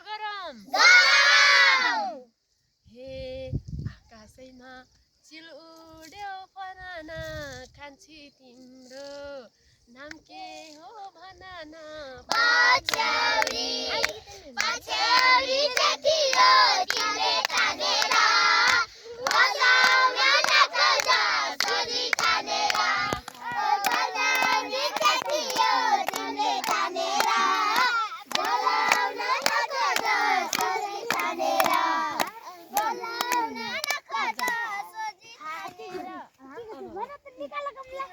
गरम गरम हे आकाशैमा चिल उड्यो बनाना कान्छी तिम्रो नाम के हो भनाना पछ्यौरी पछ्यौरी देखियो तिमीले तानेर बजाउन नखोज सोझी तानेर पछ्यौरी देखियो तिमीले तानेर बजाउन नखोज सोझी तानेर बजाउन नखोज सोझी तानेर भन त निकाल कमला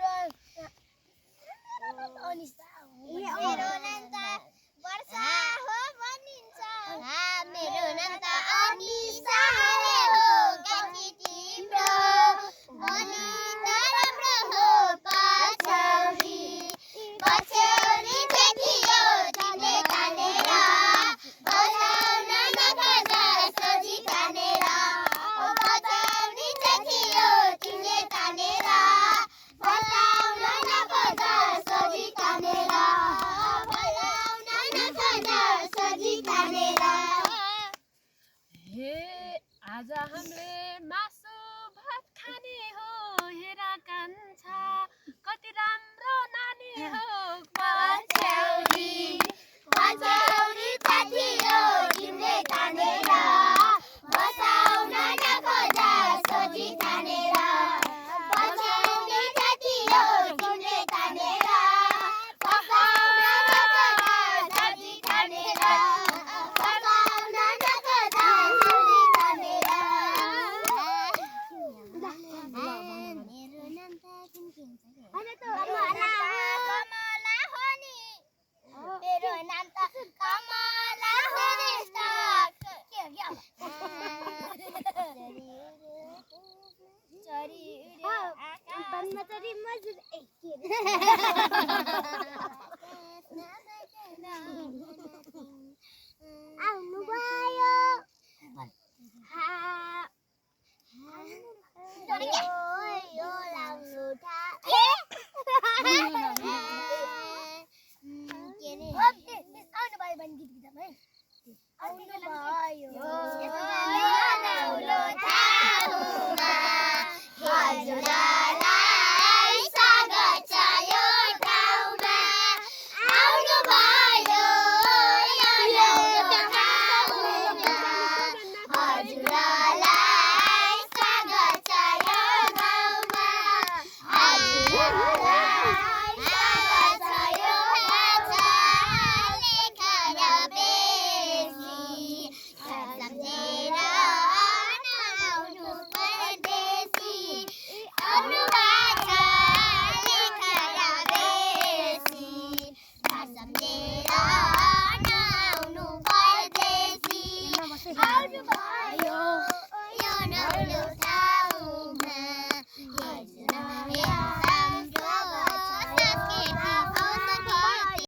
मेरो नाम त वर्षा हो भनिन्छ मेरो नाम त अनिसा हो कान्छी तिम्रो अनि त राम्रो हो पछ्यौरी पछ्यौरी देखियो तिमीले तानेर बजाउन नखोज सोझी तानेर पछ्यौरी देखियो तिमीले तानेर बजाउन नखोज सोझी तानेर बजाउन नखोज सोझी तानेर हे आज हामीले मासु भात खाने हो हेर कान्छा कति राम्रो नानी हो पछ्यौरी पछ्यौरी देखियो तिमीले तानेर बजाउन नखोज सोझी तानेर पछ्यौरी देखियो तिमीले तानेर बजाउन नखोज सोझी तानेर बजाउन नखोज सोझी तानेर मेरो नाम त कमला हो नि मेरो नाम त कमला हो नि चरी उड्यो वनमा चरी मजुर आउनु भयो यो लाउनु आउनु भयो भने गीत गीत है आउनु भयो नौलो ठाउँमा हजुर